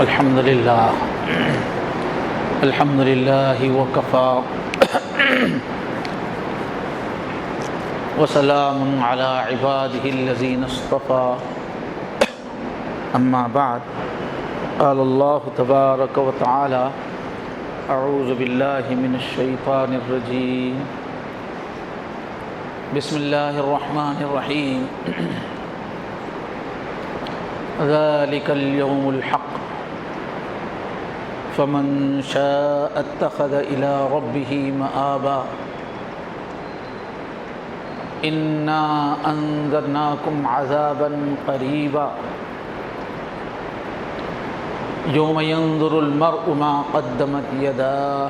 الحمد لله وكفى وسلام على عباده الذين اصطفى أما بعد قال الله تبارك وتعالى أعوذ بالله من الشيطان الرجيم بسم الله الرحمن الرحيم ذلك اليوم الحق فمن شاء اتخذ إلى ربه مآبا إنا أنذرناكم عذابا قريبا يوم ينظر المرء ما قدمت يداه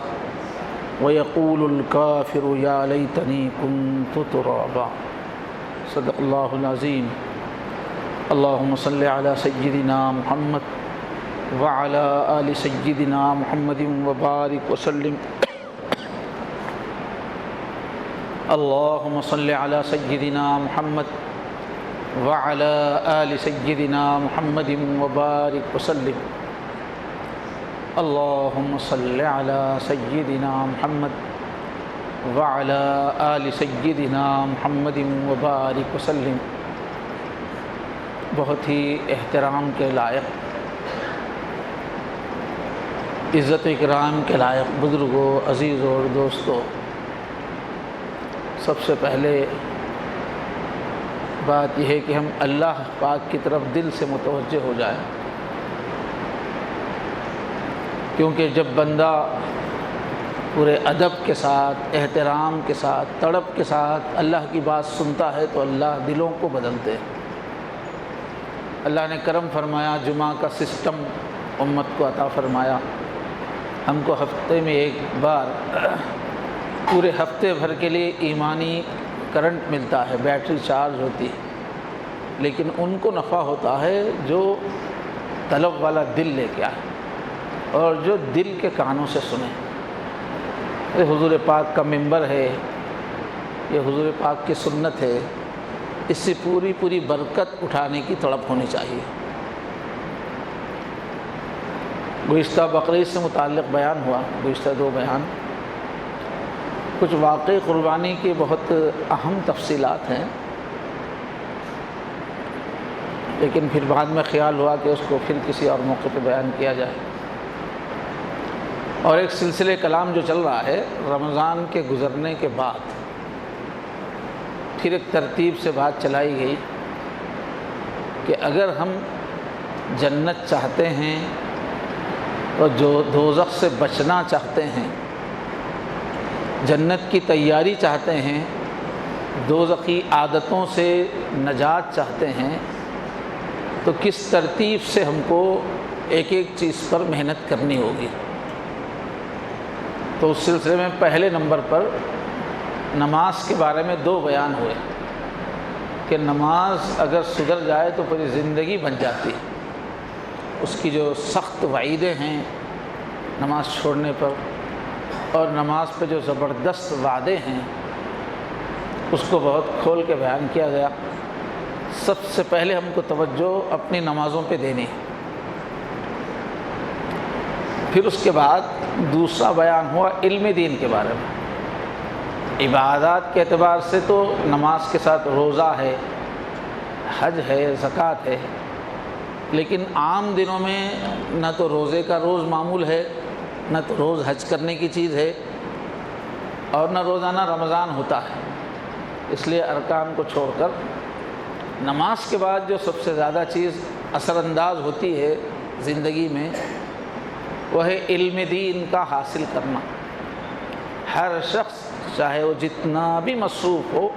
ويقول الكافر يا ليتني كنت ترابا صدق الله العظيم اللهم صل على سيدنا محمد وعلى آل سيدنا محمد وبارك وسلم اللهم صل على سيدنا محمد وعلى آل سيدنا محمد وبارك وسلم اللهم صل على سيدنا محمد وعلى آل سيدنا محمد وبارك وسلم۔ بہت ہی احترام کے لائق، عزت و اکرام کے لائق بزرگوں، عزیزوں اور دوستوں، سب سے پہلے بات یہ ہے کہ ہم اللہ پاک کی طرف دل سے متوجہ ہو جائیں، کیونکہ جب بندہ پورے ادب کے ساتھ، احترام کے ساتھ، تڑپ کے ساتھ اللہ کی بات سنتا ہے تو اللہ دلوں کو بدلتے ہیں۔ اللہ نے کرم فرمایا، جمعہ کا سسٹم امت کو عطا فرمایا، ہم کو ہفتے میں ایک بار پورے ہفتے بھر کے لیے ایمانی کرنٹ ملتا ہے، بیٹری چارج ہوتی ہے، لیکن ان کو نفع ہوتا ہے جو طلب والا دل لے کے آئے اور جو دل کے کانوں سے سنے۔ یہ حضور پاک کا منبر ہے، یہ حضور پاک کی سنت ہے، اس سے پوری برکت اٹھانے کی تڑپ ہونی چاہیے۔ گزشتہ بقرعید سے متعلق بیان ہوا، گزشتہ 2 بیان، کچھ واقعی قربانی کی بہت اہم تفصیلات ہیں، لیکن پھر بعد میں خیال ہوا کہ اس کو پھر کسی اور موقع پہ بیان کیا جائے۔ اور ایک سلسلے کلام جو چل رہا ہے رمضان کے گزرنے کے بعد، پھر ایک ترتیب سے بات چلائی گئی کہ اگر ہم جنت چاہتے ہیں اور جو دوزخ سے بچنا چاہتے ہیں، جنت کی تیاری چاہتے ہیں، دوزخی عادتوں سے نجات چاہتے ہیں، تو کس ترتیب سے ہم کو ایک ایک چیز پر محنت کرنی ہوگی۔ تو اس سلسلے میں پہلے نمبر پر نماز کے بارے میں 2 بیان ہوئے کہ نماز اگر سدھر جائے تو پوری زندگی بن جاتی ہے، اس کی جو سخت وعیدیں ہیں نماز چھوڑنے پر، اور نماز پہ جو زبردست وعدے ہیں اس کو بہت کھول کے بیان کیا گیا۔ سب سے پہلے ہم کو توجہ اپنی نمازوں پہ دینی ہے، پھر اس کے بعد دوسرا بیان ہوا علم دین کے بارے میں۔ عبادات کے اعتبار سے تو نماز کے ساتھ روزہ ہے، حج ہے، زکوٰۃ ہے، لیکن عام دنوں میں نہ تو روزے کا روز معمول ہے، نہ تو روز حج کرنے کی چیز ہے، اور نہ روزانہ رمضان ہوتا ہے۔ اس لیے ارکان کو چھوڑ کر نماز کے بعد جو سب سے زیادہ چیز اثر انداز ہوتی ہے زندگی میں، وہ ہے علم دین کا حاصل کرنا۔ ہر شخص چاہے وہ جتنا بھی مصروف ہو،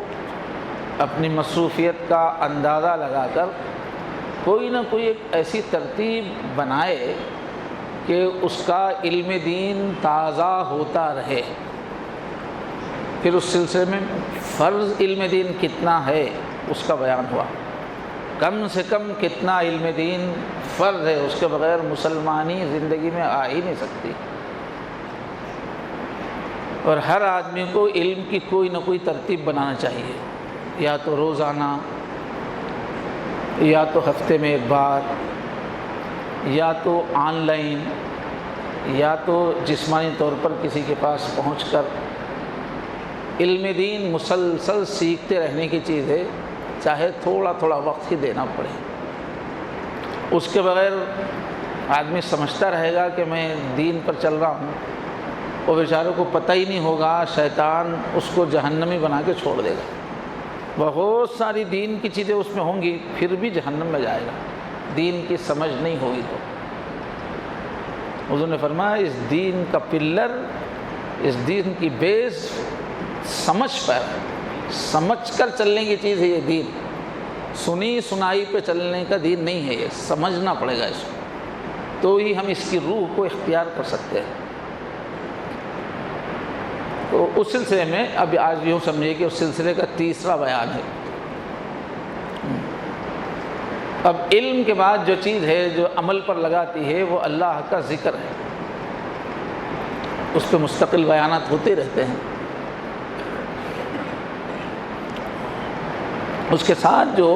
اپنی مصروفیت کا اندازہ لگا کر کوئی نہ کوئی ایک ایسی ترتیب بنائے کہ اس کا علم دین تازہ ہوتا رہے۔ پھر اس سلسلے میں فرض علم دین کتنا ہے اس کا بیان ہوا، کم سے کم کتنا علم دین فرض ہے، اس کے بغیر مسلمانی زندگی میں آ ہی نہیں سکتی۔ اور ہر آدمی کو علم کی کوئی نہ کوئی ترتیب بنانا چاہیے، یا تو روزانہ، یا تو ہفتے میں ایک بار، یا تو آن لائن یا تو جسمانی طور پر کسی کے پاس پہنچ کر علم دین مسلسل سیکھتے رہنے کی چیز ہے، چاہے تھوڑا تھوڑا وقت ہی دینا پڑے۔ اس کے بغیر آدمی سمجھتا رہے گا کہ میں دین پر چل رہا ہوں، وہ بیچارے کو پتہ ہی نہیں ہوگا، شیطان اس کو جہنمی بنا کے چھوڑ دے گا۔ بہت ساری دین کی چیزیں اس میں ہوں گی، پھر بھی جہنم میں جائے گا، دین کی سمجھ نہیں ہوگی تو۔ حضور نے فرمایا اس دین کا پلر، اس دین کی بیس سمجھ پر، سمجھ کر چلنے کی چیز ہے یہ دین، سنی سنائی پہ چلنے کا دین نہیں ہے، یہ سمجھنا پڑے گا اس کو، تو ہی ہم اس کی روح کو اختیار کر سکتے ہیں۔ تو اس سلسلے میں اب آج یوں سمجھیے کہ اس سلسلے کا تیسرا بیان ہے۔ اب علم کے بعد جو چیز ہے جو عمل پر لگاتی ہے وہ اللہ کا ذکر ہے، اس پہ مستقل بیانات ہوتے رہتے ہیں۔ اس کے ساتھ جو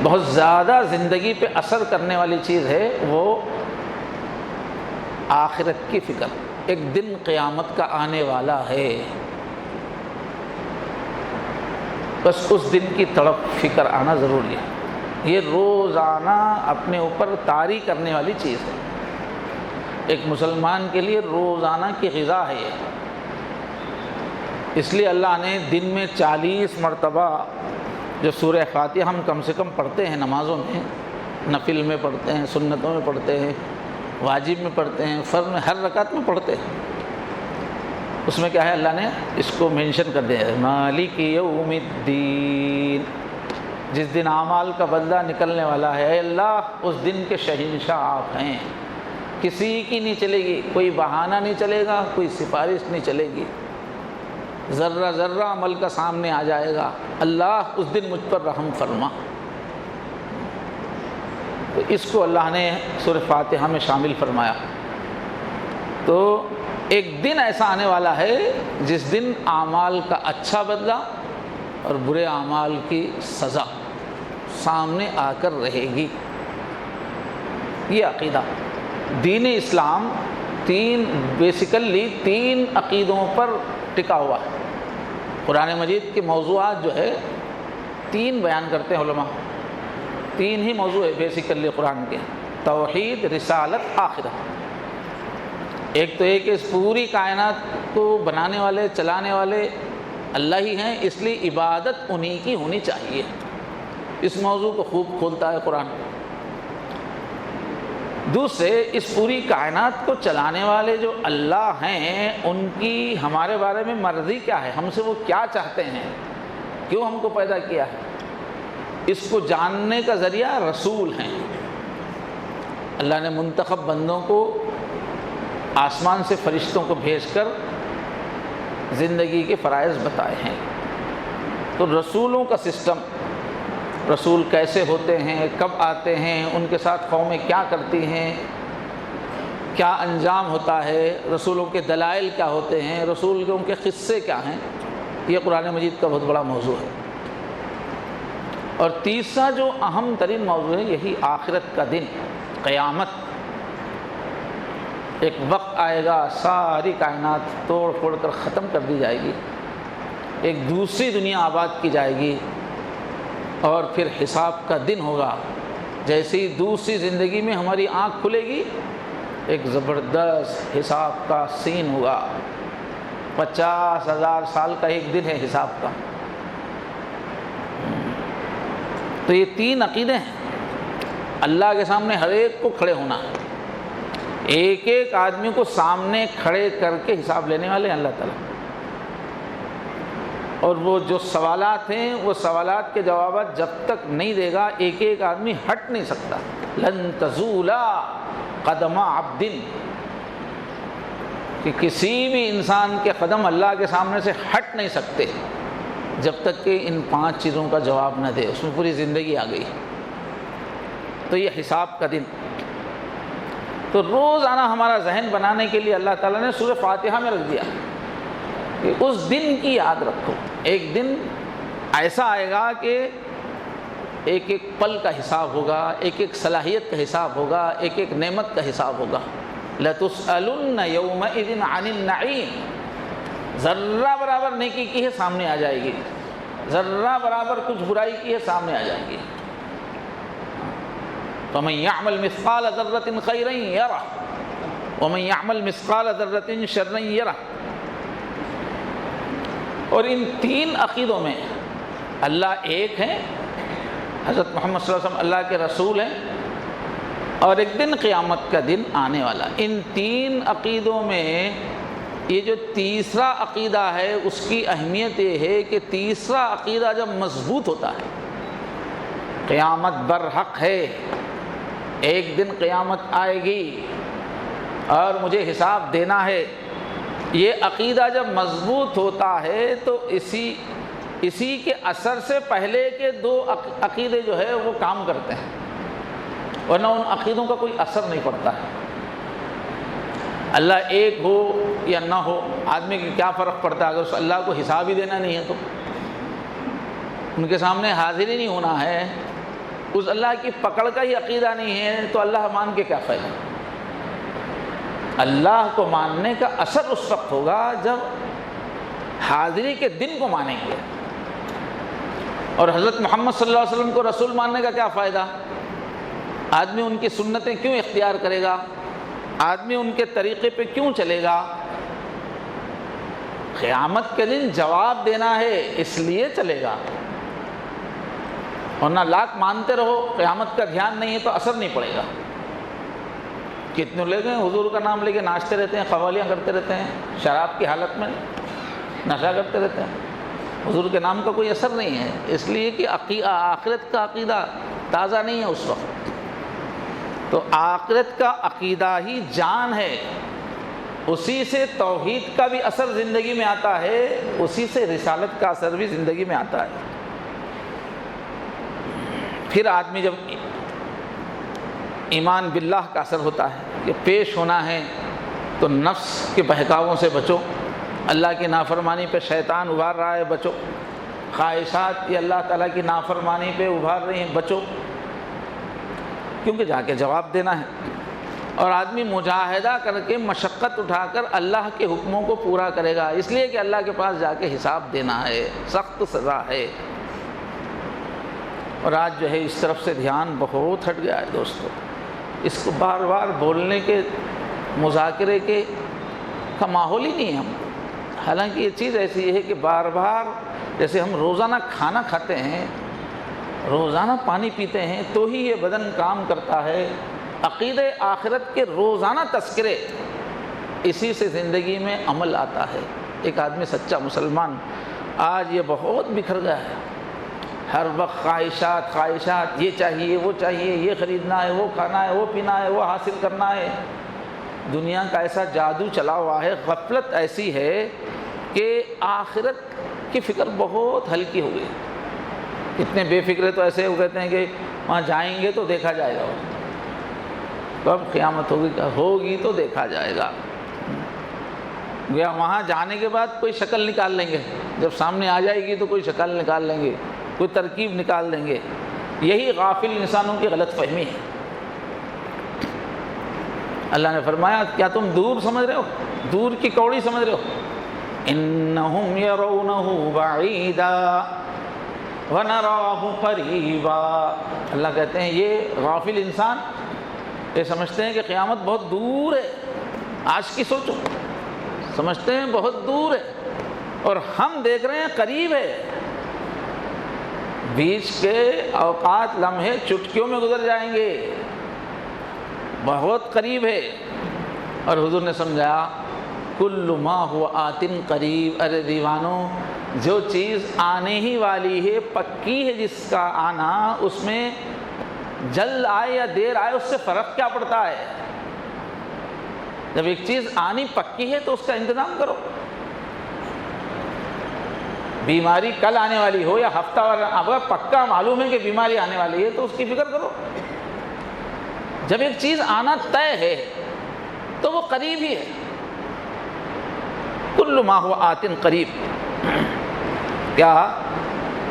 بہت زیادہ زندگی پہ اثر کرنے والی چیز ہے وہ آخرت کی فکر، ایک دن قیامت کا آنے والا ہے، بس اس دن کی تڑپ فکر آنا ضروری ہے۔ یہ روزانہ اپنے اوپر طاری کرنے والی چیز ہے، ایک مسلمان کے لیے روزانہ کی غذا ہے یہ۔ اس لیے اللہ نے دن میں 40 مرتبہ جو سورہ فاتحہ ہم کم سے کم پڑھتے ہیں نمازوں میں، نفل میں پڑھتے ہیں، سنتوں میں پڑھتے ہیں، واجب میں پڑھتے ہیں، فرض میں، ہر رکعت میں پڑھتے ہیں، اس میں کیا ہے اللہ نے اس کو مینشن کر دیا ہے، مالک یوم الدین، جس دن اعمال کا بدلہ نکلنے والا ہے، اے اللہ اس دن کے شہنشاہ آپ ہیں، کسی کی نہیں چلے گی، کوئی بہانہ نہیں چلے گا، کوئی سفارش نہیں چلے گی، ذرہ ذرہ عمل کا سامنے آ جائے گا، اللہ اس دن مجھ پر رحم فرما۔ تو اس کو اللہ نے سورہ فاتحہ میں شامل فرمایا۔ تو ایک دن ایسا آنے والا ہے جس دن اعمال کا اچھا بدلہ اور برے اعمال کی سزا سامنے آ کر رہے گی۔ یہ عقیدہ دین اسلام بیسیکلی تین عقیدوں پر ٹکا ہوا ہے۔ قرآن مجید کے موضوعات جو ہے 3 بیان کرتے ہیں علماء، 3 ہی موضوع ہے بیسیکلی قرآن کے، توحید، رسالت، آخرت۔ ایک تو ایک اس پوری کائنات کو بنانے والے چلانے والے اللہ ہی ہیں، اس لیے عبادت انہی کی ہونی چاہیے، اس موضوع کو خوب کھولتا ہے قرآن۔ دوسرے اس پوری کائنات کو چلانے والے جو اللہ ہیں ان کی ہمارے بارے میں مرضی کیا ہے، ہم سے وہ کیا چاہتے ہیں، کیوں ہم کو پیدا کیا ہے، اس کو جاننے کا ذریعہ رسول ہیں۔ اللہ نے منتخب بندوں کو آسمان سے فرشتوں کو بھیج کر زندگی کے فرائض بتائے ہیں۔ تو رسولوں کا سسٹم، رسول کیسے ہوتے ہیں، کب آتے ہیں، ان کے ساتھ قومیں کیا کرتی ہیں، کیا انجام ہوتا ہے، رسولوں کے دلائل کیا ہوتے ہیں، رسول کے قصے کیا ہیں، یہ قرآن مجید کا بہت بڑا موضوع ہے۔ اور تیسرا جو اہم ترین موضوع ہے یہی آخرت کا دن، قیامت۔ ایک وقت آئے گا ساری کائنات توڑ پھوڑ کر ختم کر دی جائے گی، ایک دوسری دنیا آباد کی جائے گی، اور پھر حساب کا دن ہوگا۔ جیسے ہی دوسری زندگی میں ہماری آنکھ کھلے گی ایک زبردست حساب کا سین ہوگا، 50,000 سال کا ایک دن ہے حساب کا۔ تو یہ 3 عقیدے ہیں، اللہ کے سامنے ہر ایک کو کھڑے ہونا، ایک ایک آدمی کو سامنے کھڑے کر کے حساب لینے والے ہیں اللہ تعالیٰ۔ اور وہ جو سوالات ہیں وہ سوالات کے جوابات جب تک نہیں دے گا ایک ایک آدمی ہٹ نہیں سکتا۔ لن تزولا قدم عبد، کہ کسی بھی انسان کے قدم اللہ کے سامنے سے ہٹ نہیں سکتے جب تک کہ ان 5 چیزوں کا جواب نہ دے، اس میں پوری زندگی آ گئی۔ تو یہ حساب کا دن، تو روزانہ ہمارا ذہن بنانے کے لیے اللہ تعالیٰ نے سورہ فاتحہ میں رکھ دیا کہ اس دن کی یاد رکھو۔ ایک دن ایسا آئے گا کہ ایک ایک پل کا حساب ہوگا، ایک ایک صلاحیت کا حساب ہوگا، ایک ایک نعمت کا حساب ہوگا۔ لَتُسْأَلُنَّ يَوْمَئِذٍ عَنِ النَّعِيمِ، ذرہ برابر نیکی کی ہے سامنے آ جائے گی، ذرہ برابر کچھ برائی کی ہے سامنے آ جائے گی۔ فَمَن يَعْمَلْ مِثْقَالَ ذَرَّةٍ خَيْرًا يَرَهُ وَمَن يَعْمَلْ مِثْقَالَ ذَرَّةٍ شَرًّا يَرَهُ۔ اور ان تین عقیدوں میں اللہ ایک ہے، حضرت محمد صلی اللہ علیہ وسلم اللہ کے رسول ہیں، اور ایک دن قیامت کا دن آنے والا۔ ان تین عقیدوں میں یہ جو تیسرا عقیدہ ہے اس کی اہمیت یہ ہے کہ تیسرا عقیدہ جب مضبوط ہوتا ہے، قیامت برحق ہے، ایک دن قیامت آئے گی اور مجھے حساب دینا ہے، یہ عقیدہ جب مضبوط ہوتا ہے تو اسی کے اثر سے پہلے کے دو عقیدے جو ہے وہ کام کرتے ہیں، ورنہ ان عقیدوں کا کوئی اثر نہیں پڑتا ہے۔ اللہ ایک ہو یا نہ ہو، آدمی کی کیا فرق پڑتا ہے اگر اس اللہ کو حساب ہی دینا نہیں ہے تو، ان کے سامنے حاضر ہی نہیں ہونا ہے، اس اللہ کی پکڑ کا ہی عقیدہ نہیں ہے تو اللہ مان کے کیا فائدہ۔ اللہ کو ماننے کا اثر اس وقت ہوگا جب حاضری کے دن کو مانیں گے۔ اور حضرت محمد صلی اللہ علیہ وسلم کو رسول ماننے کا کیا فائدہ؟ آدمی ان کی سنتیں کیوں اختیار کرے گا؟ آدمی ان کے طریقے پہ کیوں چلے گا؟ قیامت کے دن جواب دینا ہے اس لیے چلے گا، ورنہ لاکھ مانتے رہو، قیامت کا دھیان نہیں ہے تو اثر نہیں پڑے گا۔ کتنے لوگ ہیں حضور کا نام لے کے ناچتے رہتے ہیں، قوالیاں کرتے رہتے ہیں، شراب کی حالت میں نشہ کرتے رہتے ہیں، حضور کے نام کا کوئی اثر نہیں ہے، اس لیے کہ آخرت کا عقیدہ تازہ نہیں ہے اس وقت۔ تو آخرت کا عقیدہ ہی جان ہے، اسی سے توحید کا بھی اثر زندگی میں آتا ہے، اسی سے رسالت کا اثر بھی زندگی میں آتا ہے۔ پھر آدمی جب ایمان باللہ کا اثر ہوتا ہے کہ پیش ہونا ہے تو نفس کے بہکاووں سے بچو، اللہ کی نافرمانی پہ شیطان ابھار رہا ہے بچو، خواہشات یہ اللہ تعالیٰ کی نافرمانی پہ ابھار رہی ہیں بچو، کیونکہ جا کے جواب دینا ہے۔ اور آدمی مجاہدہ کر کے مشقت اٹھا کر اللہ کے حکموں کو پورا کرے گا، اس لیے کہ اللہ کے پاس جا کے حساب دینا ہے، سخت سزا ہے۔ اور آج جو ہے اس طرف سے دھیان بہت ہٹ گیا ہے دوستو، اس کو بار بار بولنے کے مذاکرے کے کا ماحول ہی نہیں ہے ہم، حالانکہ یہ چیز ایسی ہے کہ بار بار جیسے ہم روزانہ کھانا کھاتے ہیں، روزانہ پانی پیتے ہیں تو ہی یہ بدن کام کرتا ہے، عقیدہ آخرت کے روزانہ تذکرے، اسی سے زندگی میں عمل آتا ہے۔ ایک آدمی سچا مسلمان آج یہ بہت بکھر گیا ہے، ہر وقت خواہشات، یہ چاہیے وہ چاہیے، یہ خریدنا ہے، وہ کھانا ہے، وہ پینا ہے، وہ حاصل کرنا ہے۔ دنیا کا ایسا جادو چلا ہوا ہے، غفلت ایسی ہے کہ آخرت کی فکر بہت ہلکی ہو گئی۔ کتنے بے فکرے تو ایسے وہ کہتے ہیں کہ وہاں جائیں گے تو دیکھا جائے گا، کب قیامت ہوگی تو دیکھا جائے گا، گیا وہاں جانے کے بعد کوئی شکل نکال لیں گے، جب سامنے آ جائے گی تو کوئی شکل نکال لیں گے، کوئی ترکیب نکال دیں گے۔ یہی غافل انسانوں کی غلط فہمی ہے۔ اللہ نے فرمایا کیا تم دور سمجھ رہے ہو، دور کی کوڑی سمجھ رہے ہو؟ انہم یرونہ بعیدا ونراہ قریبا، اللہ کہتے ہیں یہ غافل انسان یہ سمجھتے ہیں کہ قیامت بہت دور ہے، آج کی سوچو، سمجھتے ہیں بہت دور ہے، اور ہم دیکھ رہے ہیں قریب ہے، بیچ کے اوقات لمحے چٹکیوں میں گزر جائیں گے، بہت قریب ہے۔ اور حضور نے سمجھایا کل ما هو آت قریب، ارے دیوانوں جو چیز آنے ہی والی ہے، پکی ہے جس کا آنا، اس میں جلد آئے یا دیر آئے اس سے فرق کیا پڑتا ہے؟ جب ایک چیز آنی پکی ہے تو اس کا انتظام کرو، بیماری کل آنے والی ہو یا ہفتہ وار، اگر پکا معلوم ہے کہ بیماری آنے والی ہے تو اس کی فکر کرو۔ جب ایک چیز آنا طے ہے تو وہ قریب ہی ہے۔ کل ما هو آت قریب، کیا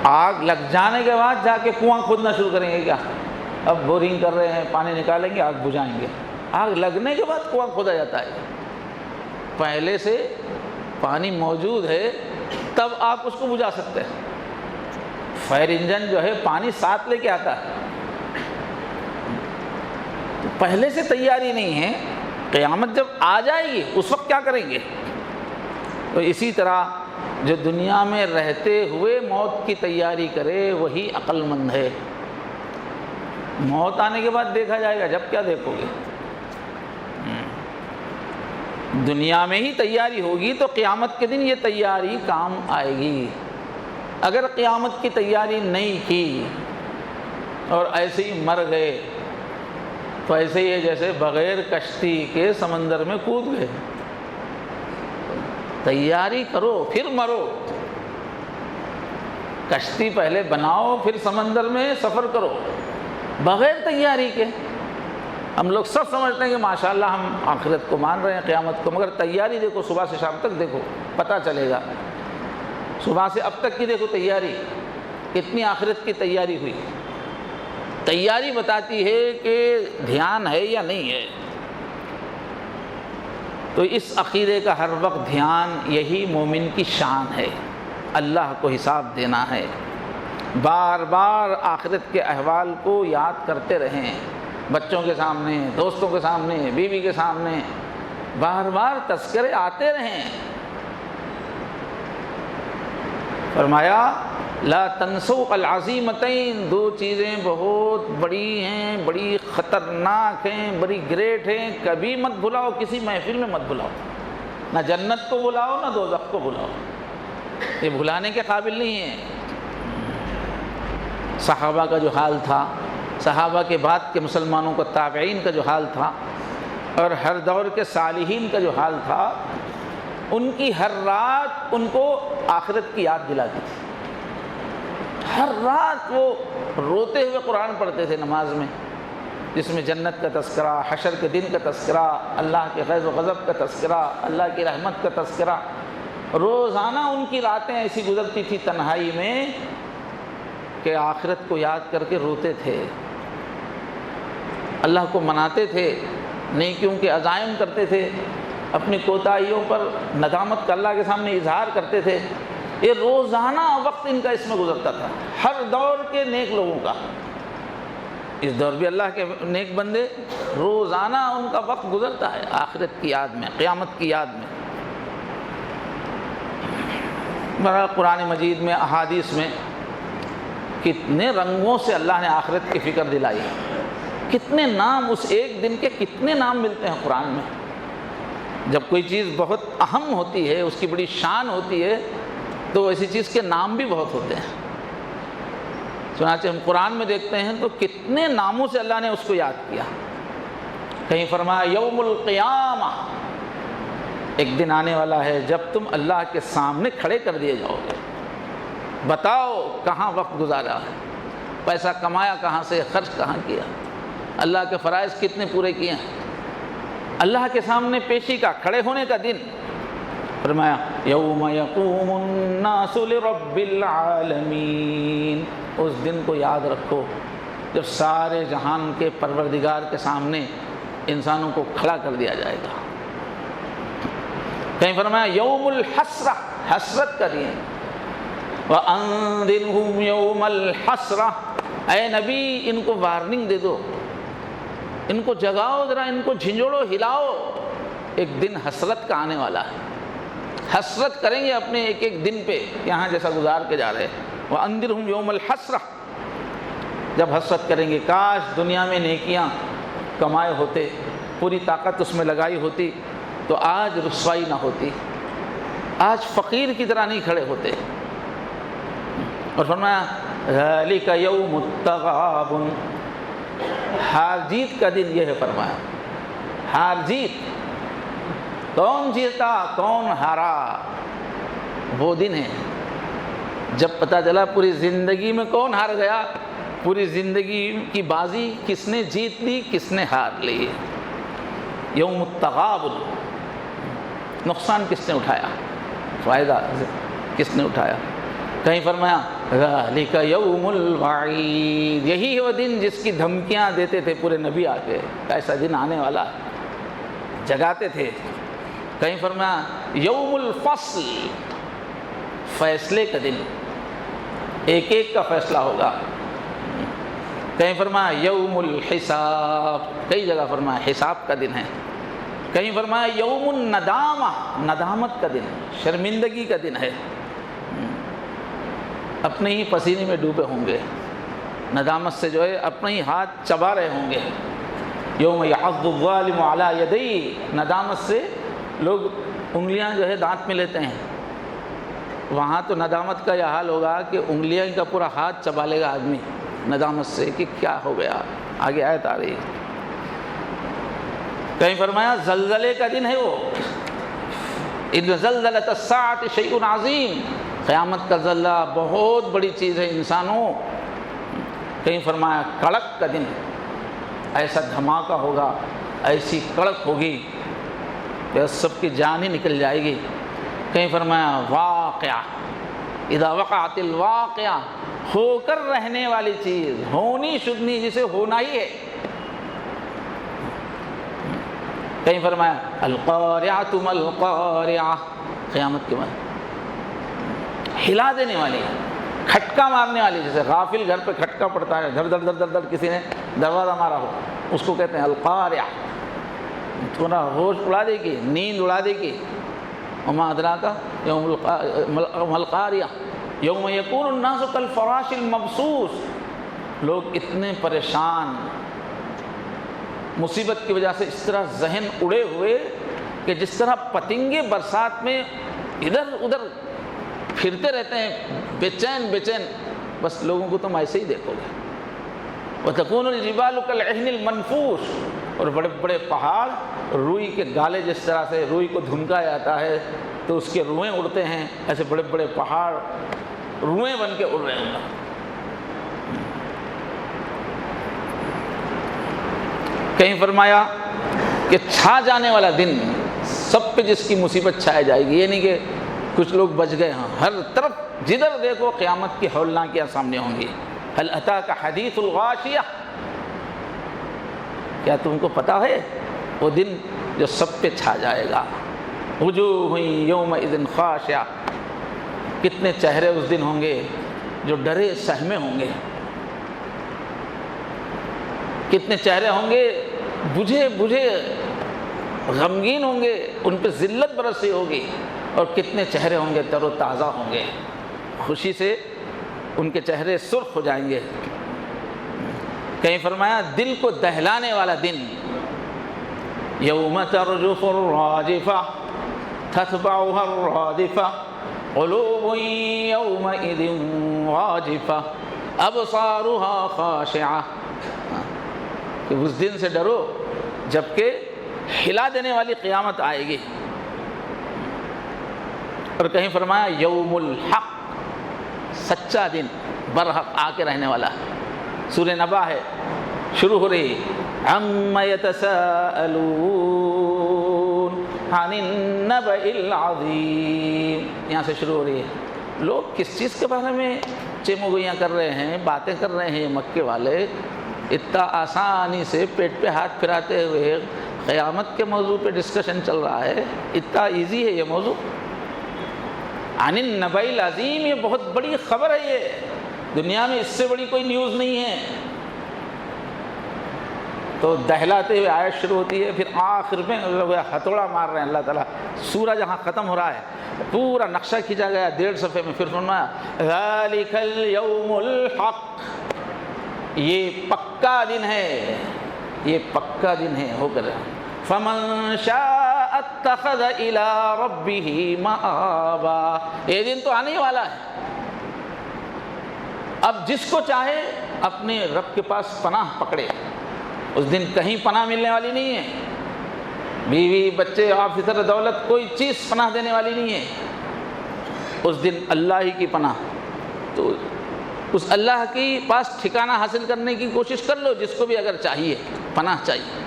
آگ لگ جانے کے بعد جا کے کنواں کھودنا شروع کریں گے کیا؟ اب بورنگ کر رہے ہیں، پانی نکالیں گے، آگ بجھائیں گے۔ آگ لگنے کے بعد کنواں کھودا جاتا ہے۔ پہلے سے پانی موجود ہے تب آپ اس کو بجھا سکتے ہیں۔ فائر انجن جو ہے پانی ساتھ لے کے آتا ہے، تو پہلے سے تیاری نہیں ہے۔ قیامت جب آ جائے گی اس وقت کیا کریں گے؟ تو اسی طرح جو دنیا میں رہتے ہوئے موت کی تیاری کرے وہی عقل مند ہے۔ موت آنے کے بعد دیکھا جائے گا، جب کیا دیکھو گے؟ دنیا میں ہی تیاری ہوگی تو قیامت کے دن یہ تیاری کام آئے گی۔ اگر قیامت کی تیاری نہیں کی اور ایسے ہی مر گئے تو ایسے ہی ہے جیسے بغیر کشتی کے سمندر میں کود گئے۔ تیاری کرو پھر مرو، کشتی پہلے بناؤ پھر سمندر میں سفر کرو۔ بغیر تیاری کے ہم لوگ سب سمجھتے ہیں کہ ماشاءاللہ ہم آخرت کو مان رہے ہیں، قیامت کو، مگر تیاری دیکھو، صبح سے شام تک دیکھو، پتہ چلے گا۔ صبح سے اب تک کی دیکھو تیاری، کتنی آخرت کی تیاری ہوئی۔ تیاری بتاتی ہے کہ دھیان ہے یا نہیں ہے۔ تو اس عقیدے کا ہر وقت دھیان، یہی مومن کی شان ہے، اللہ کو حساب دینا ہے۔ بار بار آخرت کے احوال کو یاد کرتے رہیں، بچوں کے سامنے، دوستوں کے سامنے، بیوی کے سامنے، بار بار تذکرے آتے رہیں۔ فرمایا لا تنسوا العظیمتین، دو چیزیں بہت بڑی ہیں، بڑی خطرناک ہیں، بڑی گریٹ ہیں، کبھی مت بھلاؤ، کسی محفل میں مت بھلاؤ، نہ جنت کو بلاؤ نہ دوزخ کو بلاؤ، یہ بھلانے کے قابل نہیں ہیں۔ صحابہ کا جو حال تھا، صحابہ کے بعد کے مسلمانوں کا، تابعین کا جو حال تھا، اور ہر دور کے صالحین کا جو حال تھا، ان کی ہر رات ان کو آخرت کی یاد دلاتی تھی۔ ہر رات وہ روتے ہوئے قرآن پڑھتے تھے نماز میں، جس میں جنت کا تذکرہ، حشر کے دن کا تذکرہ، اللہ کے غیظ و غضب کا تذکرہ، اللہ کی رحمت کا تذکرہ۔ روزانہ ان کی راتیں ایسی گزرتی تھی تنہائی میں کہ آخرت کو یاد کر کے روتے تھے، اللہ کو مناتے تھے، نیکیوں کے عزائم کرتے تھے، اپنی کوتاہیوں پر ندامت کا اللہ کے سامنے اظہار کرتے تھے۔ یہ روزانہ وقت ان کا اس میں گزرتا تھا، ہر دور کے نیک لوگوں کا۔ اس دور بھی اللہ کے نیک بندے، روزانہ ان کا وقت گزرتا ہے آخرت کی یاد میں، قیامت کی یاد میں۔ قرآن مجید میں، احادیث میں کتنے رنگوں سے اللہ نے آخرت کی فکر دلائی، کتنے نام، اس ایک دن کے کتنے نام ملتے ہیں قرآن میں۔ جب کوئی چیز بہت اہم ہوتی ہے، اس کی بڑی شان ہوتی ہے، تو ایسی چیز کے نام بھی بہت ہوتے ہیں۔ چنانچہ ہم قرآن میں دیکھتے ہیں تو کتنے ناموں سے اللہ نے اس کو یاد کیا۔ کہیں فرمایا یوم القیامہ، ایک دن آنے والا ہے جب تم اللہ کے سامنے کھڑے کر دیے جاؤ گے، بتاؤ کہاں وقت گزارا ہے، پیسہ کمایا کہاں سے، خرچ کہاں کیا، اللہ کے فرائض کتنے پورے کیے ہیں۔ اللہ کے سامنے پیشی کا، کھڑے ہونے کا دن۔ فرمایا یوم یقوم الناس لرب العالمین، اس دن کو یاد رکھو جب سارے جہان کے پروردگار کے سامنے انسانوں کو کھڑا کر دیا جائے گا۔ کہیں فرمایا یوم الحسرہ، حسرت کا دن۔ وَأَنذِرْهُمْ يَوْمَ الْحَسْرَةِ، اے نبی ان کو وارننگ دے دو، ان کو جگاؤ ذرا، ان کو جھنجھوڑو، ہلاؤ، ایک دن حسرت کا آنے والا ہے۔ حسرت کریں گے اپنے ایک ایک دن پہ، یہاں جیسا گزار کے جا رہے ہیں۔ وَأَنذِرْهُمْ يَوْمَ الْحَسْرَةِ، جب حسرت کریں گے کاش دنیا میں نیکیاں کمائے ہوتے، پوری طاقت اس میں لگائی ہوتی تو آج رسوائی نہ ہوتی، آج فقیر کی طرح نہیں کھڑے ہوتے۔ اور فرمایا ذَلِكَ يَوْمُ التَّغَابُنِ، ہار جیت کا دن یہ ہے۔ فرمایا ہار جیت، کون جیتا کون ہارا، وہ دن ہے جب پتہ چلا پوری زندگی میں کون ہار گیا، پوری زندگی کی بازی کس نے جیت لی، کس نے ہار لی۔ یوم التغابن، نقصان کس نے اٹھایا، فائدہ کس نے اٹھایا۔ کہیں فرمایا ذالک یوم الوعید، یہی ہے وہ دن جس کی دھمکیاں دیتے تھے پورے نبی آ کے، ایسا دن آنے والا ہے، جگاتے تھے۔ کہیں فرمایا یوم الفصل، فیصلے کا دن، ایک ایک کا فیصلہ ہوگا۔ کہیں فرمایا یوم الحساب، کئی جگہ فرمایا حساب کا دن ہے۔ کہیں فرمایا یوم الندامہ، ندامت کا دن، شرمندگی کا دن ہے، اپنے ہی پسینے میں ڈوبے ہوں گے، ندامت سے جو ہے اپنے ہی ہاتھ چبا رہے ہوں گے۔ یوم یعض الظالم علی یدیہ، ندامت سے لوگ انگلیاں جو ہے دانت میں لیتے ہیں، وہاں تو ندامت کا یہ حال ہوگا کہ انگلیاں کا پورا ہاتھ چبا لے گا آدمی ندامت سے کہ کیا ہو گیا۔ آگے آیت آ رہی ہے۔ کہیں فرمایا زلزلے کا دن ہے وہ، اذ زلزلۃ الساعۃ شیء عظیم، قیامت کا زلزلہ بہت بڑی چیز ہے انسانوں۔ کہیں فرمایا کڑک کا دن، ایسا دھماکہ ہوگا، ایسی کڑک ہوگی کہ سب کی جان ہی نکل جائے گی۔ کہیں فرمایا واقعہ، اذا وقعت الواقعہ، ہو کر رہنے والی چیز، ہونی شدنی جسے ہونا ہی ہے۔ کہیں فرمایا القارعۃ ما القارعہ، قیامت کے بعد ہلا دینے والی، کھٹکا مارنے والی، جیسے غافل گھر پہ کھٹکا پڑتا ہے، دھڑ دھڑ دھڑ دھڑ دھڑ کسی نے دروازہ مارا ہو، اس کو کہتے ہیں القارعہ، تھوڑا ہوش اڑا دے گی، نیند اڑا دے گی۔ وما ادراک یوم القاریہ یوم یکون الناس کالفراش المبثوث، لوگ اتنے پریشان مصیبت کی وجہ سے اس طرح ذہن اڑے ہوئے کہ جس طرح پتنگے برسات میں ادھر ادھر پھرتے رہتے ہیں بے چین بے چین، بس لوگوں کو تم ایسے ہی دیکھو گے۔ وتکون الجبال کالعہن المنفوش، اور بڑے بڑے پہاڑ روئی کے گالے، جس طرح سے روئی کو دھنکا جاتا ہے تو اس کے روئیں اڑتے ہیں، ایسے بڑے بڑے پہاڑ روئیں بن کے اڑ رہے ہیں۔ کہیں فرمایا کہ چھا جانے والا دن، سب پہ جس کی مصیبت چھائے جائے گی، یہ نہیں کہ کچھ لوگ بچ گئے ہاں، ہر طرف جدھر دیکھو قیامت کی ہولناکیاں سامنے ہوں گی۔ هل اتاک حدیث الغاشیہ، کیا تم کو پتا ہے وہ دن جو سب پہ چھا جائے گا؟ وجوہ یومئذ خاشعہ، کتنے چہرے اس دن ہوں گے جو ڈرے سہمے ہوں گے، کتنے چہرے ہوں گے بجھے بجھے غمگین ہوں گے، ان پہ ذلت برسی ہوگی، اور کتنے چہرے ہوں گے تر و تازہ ہوں گے، خوشی سے ان کے چہرے سرخ ہو جائیں گے۔ کہیں فرمایا دل کو دہلانے والا دن، یوم ترجف الراجفہ تتبعها الرادفہ قلوب یومئذ واجفہ ابصارها خاشعہ، کہ اس دن سے ڈرو جبکہ ہلا دینے والی قیامت آئے گی۔ اور کہیں فرمایا یوم الحق، سچا دن، برحق آ کے رہنے والا۔ سورہ نبا ہے، شروع ہو رہی عَمَّ يَتَسَاءَلُونَ عَنِ النَّبَإِ الْعَظِيمِ، یہاں سے شروع ہو رہی ہے۔ لوگ کس چیز کے بارے میں چمگوئیاں کر رہے ہیں، باتیں کر رہے ہیں مکے والے، اتنا آسانی سے پیٹ پہ ہاتھ پھراتے ہوئے قیامت کے موضوع پہ ڈسکشن چل رہا ہے، اتنا ایزی ہے یہ موضوع۔ عن النبأ العظیم، یہ بہت بڑی خبر ہے، یہ دنیا میں اس سے بڑی کوئی نیوز نہیں ہے۔ تو دہلاتے ہوئے آیت شروع ہوتی ہے، پھر آخر میں ہتھوڑا مار رہے ہیں اللہ تعالیٰ۔ سورہ جہاں ختم ہو رہا ہے پورا نقشہ کھینچا گیا 1.5 صفحے میں، پھر فرمایا ذالک الیوم الحق، یہ پکا دن ہے، یہ پکا دن ہے ہو کر۔ فمن شاء اتخذ الی ربہ مآبا، یہ دن تو آنے والا ہے، اب جس کو چاہے اپنے رب کے پاس پناہ پکڑے۔ اس دن کہیں پناہ ملنے والی نہیں ہے، بیوی بچے آفیسر دولت کوئی چیز پناہ دینے والی نہیں ہے۔ اس دن اللہ ہی کی پناہ، تو اس اللہ کی پاس ٹھکانہ حاصل کرنے کی کوشش کر لو، جس کو بھی اگر چاہیے پناہ چاہیے۔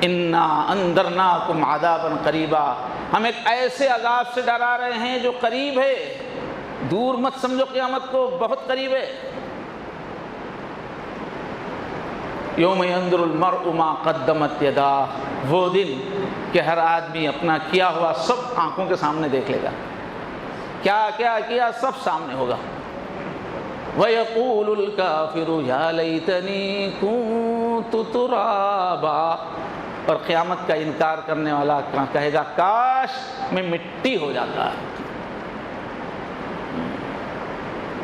انا انذرناکم عذابا قریبا، ہم ایک ایسے عذاب سے ڈرا رہے ہیں جو قریب ہے۔ دور مت سمجھو قیامت کو، بہت قریب ہے۔ یوم ینظر المرء ما قدمت یداہ، وہ دن کہ ہر آدمی اپنا کیا ہوا سب آنکھوں کے سامنے دیکھ لے گا، کیا کیا کیا سب سامنے ہوگا۔ وَيَقُولُ الْكَافِرُ يَا لَيْتَنِي كُنتُ تُرَابًا، اور قیامت کا انکار کرنے والا کہے گا کاش میں مٹی ہو جاتا۔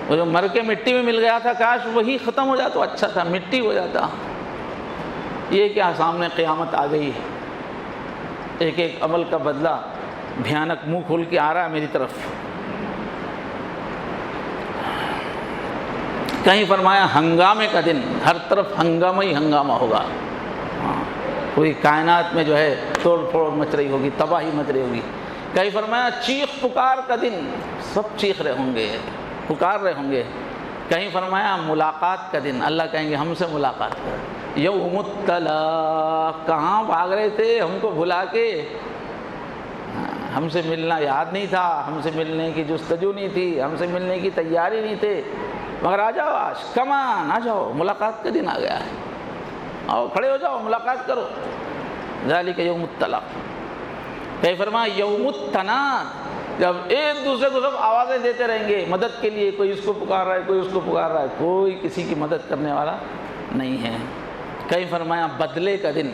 وہ جو مر کے مٹی میں مل گیا تھا، کاش وہی ختم ہو جاتا تو اچھا تھا، مٹی ہو جاتا۔ یہ کیا سامنے قیامت آ گئی ہے، ایک ایک عمل کا بدلہ بھیانک منہ کھول کے آ رہا ہے میری طرف۔ کہیں فرمایا ہنگامے کا دن، ہر طرف ہنگامہ ہی ہنگامہ ہوگا، پوری کائنات میں جو ہے توڑ پھوڑ مچ رہی ہوگی، تباہی مچ رہی ہوگی۔ کہیں فرمایا چیخ پکار کا دن، سب چیخ رہے ہوں گے، پکار رہے ہوں گے۔ کہیں فرمایا ملاقات کا دن، اللہ کہیں گے ہم سے ملاقات کرو۔ یوم الطلاق، کہاں بھاگ رہے تھے ہم کو بھلا کے، ہم سے ملنا یاد نہیں تھا، ہم سے ملنے کی جستجو نہیں تھی، ہم سے ملنے کی تیاری نہیں تھے، مگر آ جاؤ آج، کمان آ جاؤ، ملاقات کا دن آ گیا ہے، آؤ کھڑے ہو جاؤ ملاقات کرو۔ ذالک یوم الطلاق۔ کہیں فرمایا یوم التناد، جب ایک دوسرے کو سب آوازیں دیتے رہیں گے مدد کے لیے، کوئی اس کو پکار رہا ہے، کوئی اس کو پکار رہا ہے، کوئی کسی کی مدد کرنے والا نہیں ہے۔ کہیں فرمایا بدلے کا دن،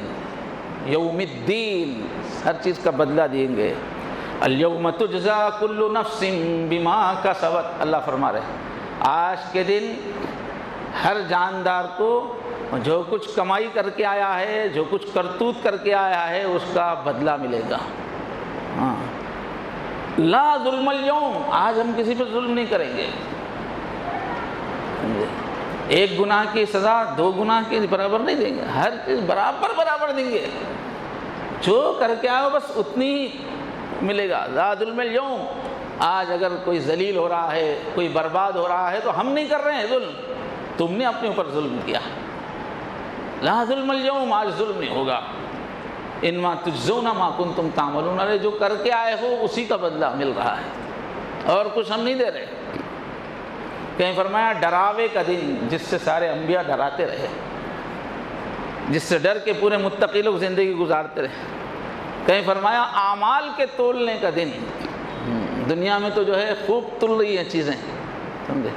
یوم الدین، ہر چیز کا بدلہ دیں گے۔ الیوم تجزا کل نفس بما کسبت، اللہ فرما رہے آج کے دن ہر جاندار کو جو کچھ کمائی کر کے آیا ہے، جو کچھ کرتوت کر کے آیا ہے، اس کا بدلہ ملے گا۔ ہاں، لا ظلم اليوم، آج ہم کسی پہ ظلم نہیں کریں گے۔ ایک گناہ کی سزا دو گناہ کے برابر نہیں دیں گے، ہر چیز برابر دیں گے، جو کر کے آؤ بس اتنی ہی ملے گا۔ لا ظلم اليوم، آج اگر کوئی ذلیل ہو رہا ہے، کوئی برباد ہو رہا ہے تو ہم نہیں کر رہے ہیں ظلم، تم نے اپنے اوپر ظلم کیا۔ لا ظلم اليوم، آج ظلم نہیں ہوگا۔ انما تجزون ما کنتم تعملون، ارے جو کر کے آئے ہو اسی کا بدلہ مل رہا ہے، اور کچھ ہم نہیں دے رہے۔ کہیں فرمایا ڈراوے کا دن، جس سے سارے انبیاء ڈراتے رہے، جس سے ڈر کے پورے متقی لوگ زندگی گزارتے رہے۔ کہیں فرمایا اعمال کے تولنے کا دن، دنیا میں تو جو ہے خوب تل رہی ہیں چیزیں، سمجھے،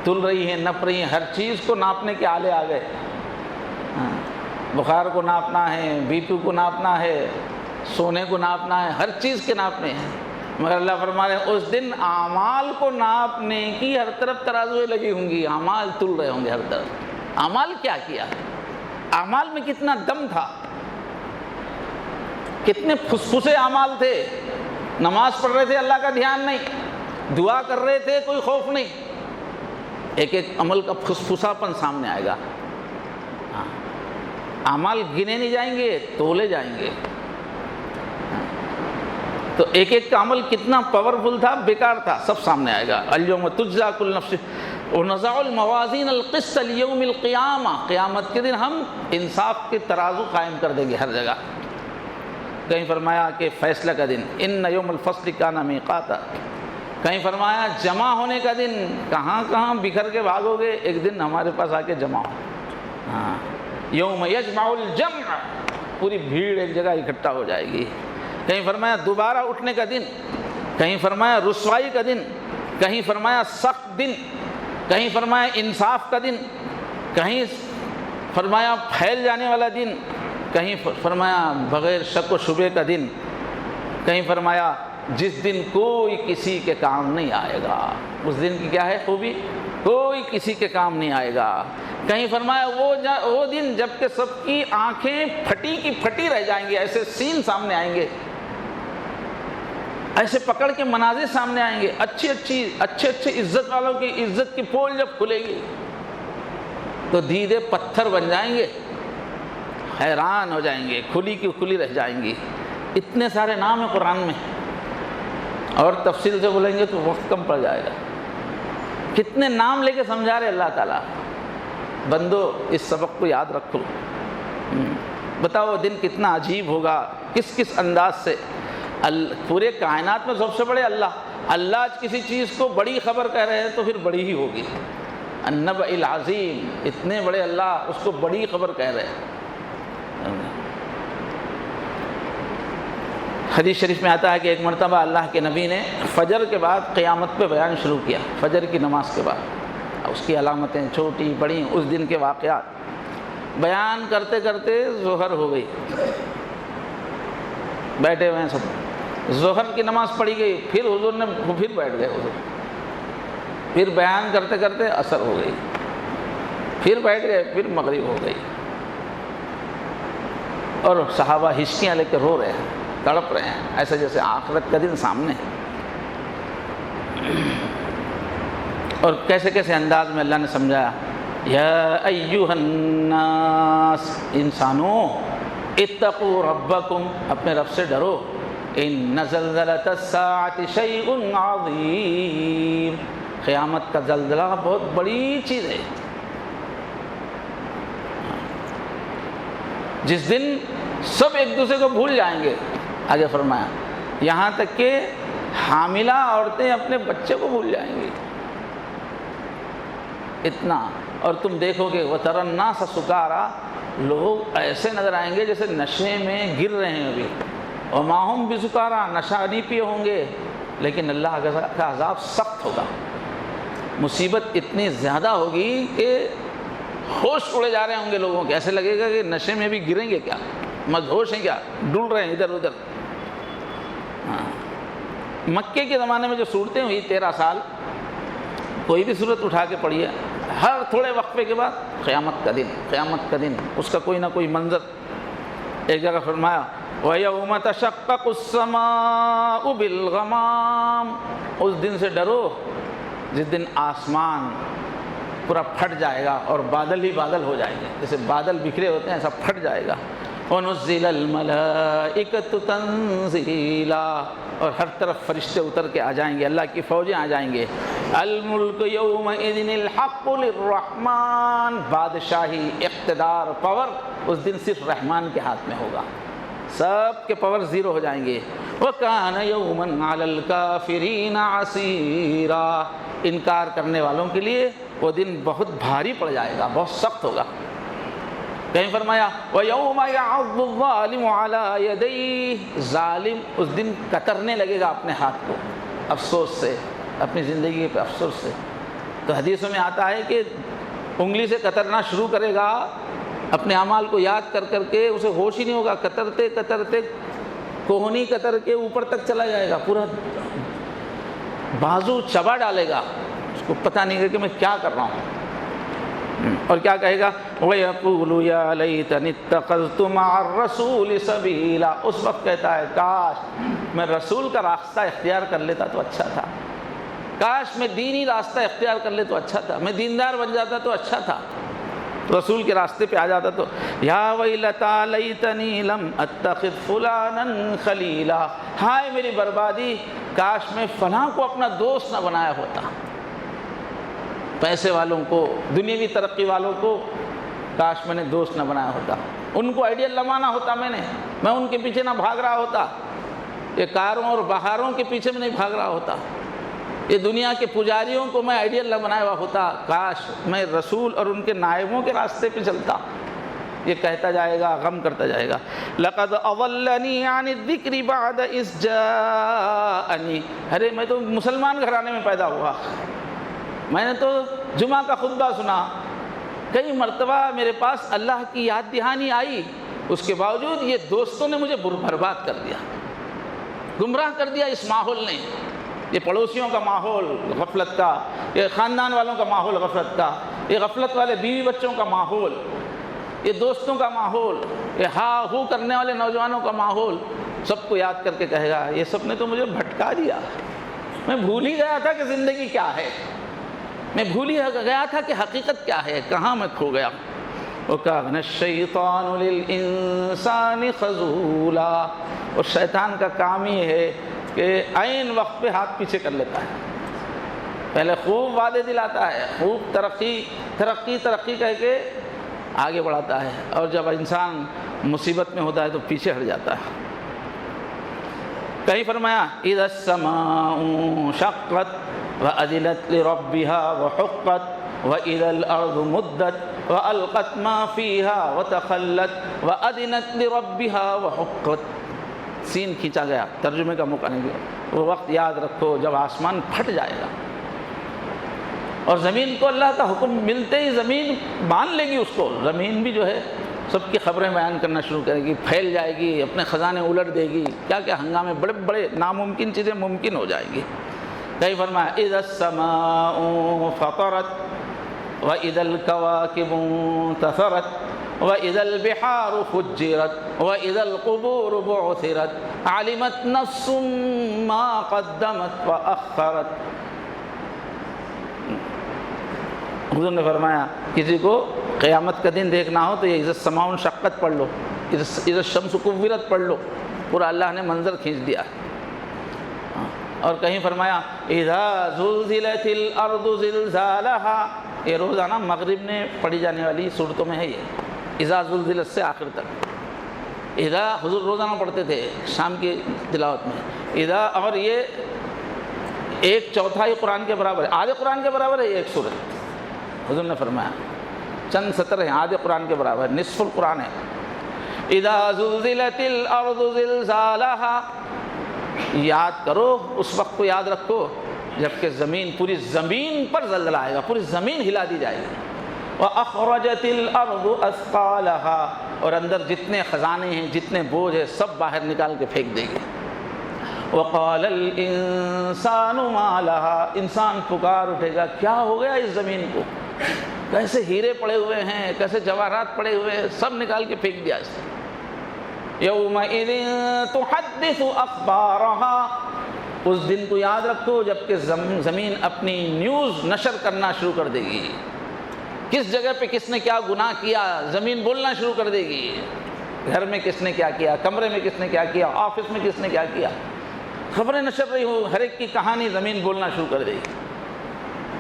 تل رہی ہیں، نپ رہی ہیں، ہر چیز کو ناپنے کے آلے آ گئے۔ بخار کو ناپنا ہے، بی پی کو ناپنا ہے، سونے کو ناپنا ہے، ہر چیز کے ناپنے ہیں، مگر اللہ فرما رہے ہیں اس دن اعمال کو ناپنے کی ہر طرف ترازویں لگی ہوں گی، اعمال تل رہے ہوں گے ہر طرف۔ اعمال کیا کیا، اعمال میں کتنا دم تھا، کتنے پھسپھسے اعمال تھے، نماز پڑھ رہے تھے اللہ کا دھیان نہیں، دعا کر رہے تھے کوئی خوف نہیں، ایک ایک عمل کا پھسپھسا پن سامنے آئے گا۔ اعمال گنے نہیں جائیں گے، تولے جائیں گے۔ تو ایک ایک کا عمل کتنا پاورفل تھا، بیکار تھا، سب سامنے آئے گا۔ الیوم تجزا کل نفس ونضع الموازین القسط لیوم القیامہ، قیامت کے دن ہم انصاف کے ترازو قائم کر دیں گے ہر جگہ۔ کہیں فرمایا کہ فیصلہ کا دن، ان یوم الفصل کان میقاتا، کہیں فرمایا جمع ہونے کا دن، کہاں کہاں بکھر کے بھاگو گے، ایک دن ہمارے پاس آ کے جمع ہو۔ ہاں، یوم یجمع الجمع، پوری بھیڑ ایک جگہ اکٹھا ہو جائے گی۔ کہیں فرمایا دوبارہ اٹھنے کا دن، کہیں فرمایا رسوائی کا دن، کہیں فرمایا سخت دن، کہیں فرمایا انصاف کا دن، کہیں فرمایا پھیل جانے والا دن، کہیں فرمایا بغیر شک و شبے کا دن، کہیں فرمایا جس دن کوئی کسی کے کام نہیں آئے گا۔ اس دن کی کیا ہے خوبی، کوئی کسی کے کام نہیں آئے گا۔ کہیں فرمایا وہ دن جب کہ سب کی آنکھیں پھٹی کی پھٹی رہ جائیں گی، ایسے سین سامنے آئیں گے، ایسے پکڑ کے مناظر سامنے آئیں گے، اچھے عزت والوں کی عزت کی پول جب کھلے گی تو دیدے پتھر بن جائیں گے، حیران ہو جائیں گے، کھلی کی کھلی رہ جائیں گی۔ اتنے سارے نام ہیں قرآن میں، اور تفصیل سے بولیں گے تو وقت کم پڑ جائے گا۔ کتنے نام لے کے سمجھا رہے اللہ تعالیٰ۔ بندو اس سبق کو یاد رکھو، بتاؤ دن کتنا عجیب ہوگا، کس کس انداز سے۔ پورے کائنات میں سب سے بڑے اللہ، اللہ آج کسی چیز کو بڑی خبر کہہ رہے ہیں تو پھر بڑی ہی ہوگی۔ النبأ العظیم، اتنے بڑے اللہ اس کو بڑی خبر کہہ رہے ہیں۔ حدیث شریف میں آتا ہے کہ ایک مرتبہ اللہ کے نبی نے فجر کے بعد قیامت پہ بیان شروع کیا، فجر کی نماز کے بعد، اس کی علامتیں چھوٹی بڑی، اس دن کے واقعات بیان کرتے کرتے ظہر ہو گئی، بیٹھے ہوئے ہیں سب، ظہر کی نماز پڑھی گئی، پھر حضور نے پھر بیٹھ گئے حضور، پھر بیان کرتے کرتے عصر ہو گئی، پھر بیٹھ گئے، پھر مغرب ہو گئی، اور صحابہ ہچکیاں لے کے رو رہے ہیں، تڑپ رہے ہیں، ایسا جیسے آخرت کا دن سامنے ہے۔ اور کیسے کیسے انداز میں اللہ نے سمجھایا، یا ایھا الناس، انسانوں، اتقوا ربکم، اپنے رب سے ڈرو، ان زلزلۃ الساعۃ شیء عظیم، قیامت کا زلزلہ بہت بڑی چیز ہے، جس دن سب ایک دوسرے کو بھول جائیں گے۔ آگے فرمایا یہاں تک کہ حاملہ عورتیں اپنے بچے کو بھول جائیں گی، اتنا۔ اور تم دیکھو گے وَتَرَى النَّاسَ سُكَارَىٰ، لوگ ایسے نظر آئیں گے جیسے نشے میں گر رہے ہیں ابھی، وَمَا هُمْ بِسُكَارَىٰ، نشہ نہیں پیے ہوں گے، لیکن اللہ کا عذاب سخت ہوگا، مصیبت اتنی زیادہ ہوگی کہ ہوش اڑے جا رہے ہوں گے لوگوں کے، ایسے لگے گا کہ نشے میں بھی گریں گے کیا، مدہوش ہیں کیا، ڈول رہے ہیں ادھر ادھر۔ مکے کے زمانے میں جو صورتیں ہوئی 13 سال، کوئی بھی صورت اٹھا کے پڑھیے، ہر تھوڑے وقفے کے بعد قیامت کا دن، قیامت کا دن، اس کا کوئی نہ کوئی منظر۔ ایک جگہ فرمایا وَيَوْمَ تَشَقَّقُ السَّمَاءُ بِالْغَمَامِ، اس دن سے ڈرو جس دن آسمان پورا پھٹ جائے گا اور بادل ہی بادل ہو جائیں گے، جیسے بادل بکھرے ہوتے ہیں ایسا پھٹ جائے گا۔ وَنُزِّلَ الْمَلَائِكَةُ تَنزِيلًا، اور ہر طرف فرشتے اتر کے آ جائیں گے، اللہ کی فوجیں آ جائیں گے۔ الْمُلْكُ يَوْمَئِذٍ الْحَقُّ لِلرَّحْمَٰنِ، بادشاہی، اقتدار، پاور اس دن صرف رحمان کے ہاتھ میں ہوگا، سب کے پاور زیرو ہو جائیں گے۔ وَكَانَ يَوْمًا عَلَى الْكَافِرِينَ عَسِيرًا، انکار کرنے والوں کے لیے وہ دن بہت بھاری پڑ جائے گا، بہت سخت ہوگا۔ کہیں فرمایا وَيَوْمَ يَعَضُّ الظَّالِمُ عَلَىٰ يَدَيْهِ، ظالم اس دن کترنے لگے گا اپنے ہاتھ کو افسوس سے، اپنی زندگی پہ افسوس سے۔ تو حدیثوں میں آتا ہے کہ انگلی سے کترنا شروع کرے گا، اپنے اعمال کو یاد کر کر کے اسے ہوش ہی نہیں ہوگا، کترتے کترتے کوہنی کتر کے اوپر تک چلا جائے گا، پورا بازو چبا ڈالے گا، اس کو پتہ نہیں ہے کہ میں کیا کر رہا ہوں۔ اور کیا کہے گا وَيَقُولُ يَا لَيْتَنِي اتَّخَذْتُ مَعَ الرَّسُولِ سَبِيلًا، اس وقت کہتا ہے کاش میں رسول کا راستہ اختیار کر لیتا تو اچھا تھا، کاش میں دینی راستہ اختیار کر لے تو اچھا تھا، میں دیندار بن جاتا تو اچھا تھا، رسول کے راستے پہ آ جاتا تو۔ یا ویلتا لیتنی لم اتخذ فلانا خلیلا، ہائے میری بربادی، کاش میں فلاں کو اپنا دوست نہ بنایا ہوتا، پیسے والوں کو، دنیاوی ترقی والوں کو کاش میں نے دوست نہ بنایا ہوتا، ان کو آئیڈیل لمانا ہوتا، میں ان کے پیچھے نہ بھاگ رہا ہوتا، یہ کاروں اور بہاروں کے پیچھے میں نہیں بھاگ رہا ہوتا، یہ دنیا کے پجاریوں کو میں آئیڈیل نہ بنایا ہوا ہوتا، کاش میں رسول اور ان کے نائبوں کے راستے پہ چلتا۔ یہ کہتا جائے گا، غم کرتا جائے گا۔ لَقَدْ أَضَلَّنِي عَنِ الذِّكْرِ بَعْدَ إِذْ جَاءَنِي، ارے میں تو مسلمان گھرانے میں پیدا ہوا، میں نے تو جمعہ کا خطبہ سنا، کئی مرتبہ میرے پاس اللہ کی یاد دہانی آئی، اس کے باوجود یہ دوستوں نے مجھے برباد کر دیا، گمراہ کر دیا اس ماحول نے، یہ پڑوسیوں کا ماحول غفلت کا، یہ خاندان والوں کا ماحول غفلت کا، یہ غفلت والے بیوی بچوں کا ماحول، یہ دوستوں کا ماحول، یہ ہا ہو کرنے والے نوجوانوں کا ماحول، سب کو یاد کر کے کہے گا یہ سب نے تو مجھے بھٹکا دیا، میں بھول ہی گیا تھا کہ زندگی کیا ہے، میں بھول ہی گیا تھا کہ حقیقت کیا ہے، کہاں میں کھو گیا۔ وَكَانَ الشَّيْطَانُ لِلْإِنسَانِ خَذُولًا، اور شیطان کا کام یہ ہے کہ عین وقت پہ ہاتھ پیچھے کر لیتا ہے، پہلے خوب وعدے دلاتا ہے، خوب ترقی کہہ کے آگے بڑھاتا ہے، اور جب انسان مصیبت میں ہوتا ہے تو پیچھے ہٹ جاتا ہے۔ کہیں فرمایا اذا السماء شقت وأذنت لربها وحقت وإذا الأرض مدت وألقت ما فيها وتخلت وأذنت لربها وحقت. سین کھینچا گیا، ترجمے کا موقع نہیں دیا. وہ وقت یاد رکھو جب آسمان پھٹ جائے گا اور زمین کو اللہ کا حکم ملتے ہی زمین مان لے گی اس کو. زمین بھی جو ہے سب کی خبریں بیان کرنا شروع کرے گی، پھیل جائے گی، اپنے خزانے الٹ دے گی، کیا کیا ہنگامے، بڑے بڑے ناممکن چیزیں ممکن ہو جائیں گی. کہیں فرمایا اذا السماء فطرت وإذا الكواكب انتثرت وإذا البحار فجرت وإذا القبور بعثرت علمت نفس ما قدمت وأخرت. حضور نے فرمایا کسی کو قیامت کا دن دیکھنا ہو تو یہ اذا السماء انشقت پڑھ لو، اذا الشمس کورت پڑھ لو، پورا اللہ نے منظر کھینچ دیا. اور کہیں فرمایا اذا زلزلت الارض زلزالها، یہ روزانہ مغرب میں پڑھی جانے والی صورتوں میں ہے. یہ اذا زلزلت سے آخر تک اذا حضور روزانہ پڑھتے تھے شام کی تلاوت میں اذا، اور یہ 1/4 قرآن کے برابر ہے، آدھے قرآن کے برابر ہے. یہ ایک صورت حضور نے فرمایا چند سطر ہیں، آدھے قرآن کے برابر، نصف القرآن ہے. اذا زلزلت الارض زلزالها، یاد کرو اس وقت کو، یاد رکھو جب کہ زمین، پوری زمین پر زلزلہ آئے گا، پوری زمین ہلا دی جائے گی. وَأَخْرَجَتِ الْأَرْضُ أَثْقَالَهَا، اور اندر جتنے خزانے ہیں، جتنے بوجھ ہیں، سب باہر نکال کے پھینک دے گی. وَقَالَ الْإِنسَانُ مَا لَهَا، انسان پکار اٹھے گا کیا ہو گیا اس زمین کو، کیسے ہیرے پڑے ہوئے ہیں، کیسے جواہرات پڑے ہوئے ہیں، سب نکال کے پھینک دیا اس نے. يَوْمَئِذٍ تُحَدِّثُ أَخْبَارَهَا، اس دن کو یاد رکھو جب کہ زمین اپنی نیوز نشر کرنا شروع کر دے گی. کس جگہ پہ کس نے کیا گناہ کیا زمین بولنا شروع کر دے گی. گھر میں کس نے کیا کیا، کمرے میں کس نے کیا کیا، آفس میں کس نے کیا کیا، خبریں نشر رہی ہو، ہر ایک کی کہانی زمین بولنا شروع کر دے گی.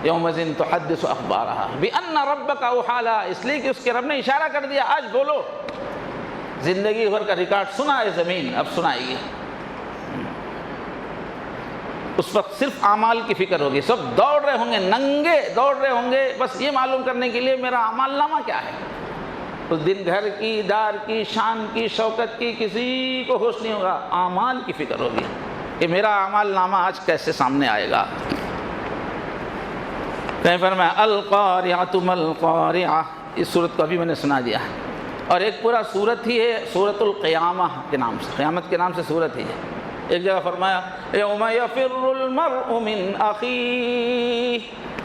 یومئذ تحدث اخبارها بان ربک اوحی لها، اس لیے کہ اس کے رب نے اشارہ کر دیا آج بولو. زندگی بھر کا ریکارڈ سنا ہے زمین، اب سنائے گی. اس وقت صرف اعمال کی فکر ہوگی، سب دوڑ رہے ہوں گے، ننگے دوڑ رہے ہوں گے بس یہ معلوم کرنے کے لیے میرا اعمال نامہ کیا ہے. اس دن گھر کی، دار کی، شان کی، شوکت کی کسی کو ہوش نہیں ہوگا، اعمال کی فکر ہوگی کہ میرا اعمال نامہ آج کیسے سامنے آئے گا. کہیں فرمایا القاریعۃ ما القاریعۃ، اس صورت کو ابھی میں نے سنا دیا. اور ایک پورا صورت ہی ہے سورۃ القیامہ کے نام سے، قیامت کے نام سے صورت ہی ہے. ایک جگہ فرمایا یوم یفر المرء من اخیہ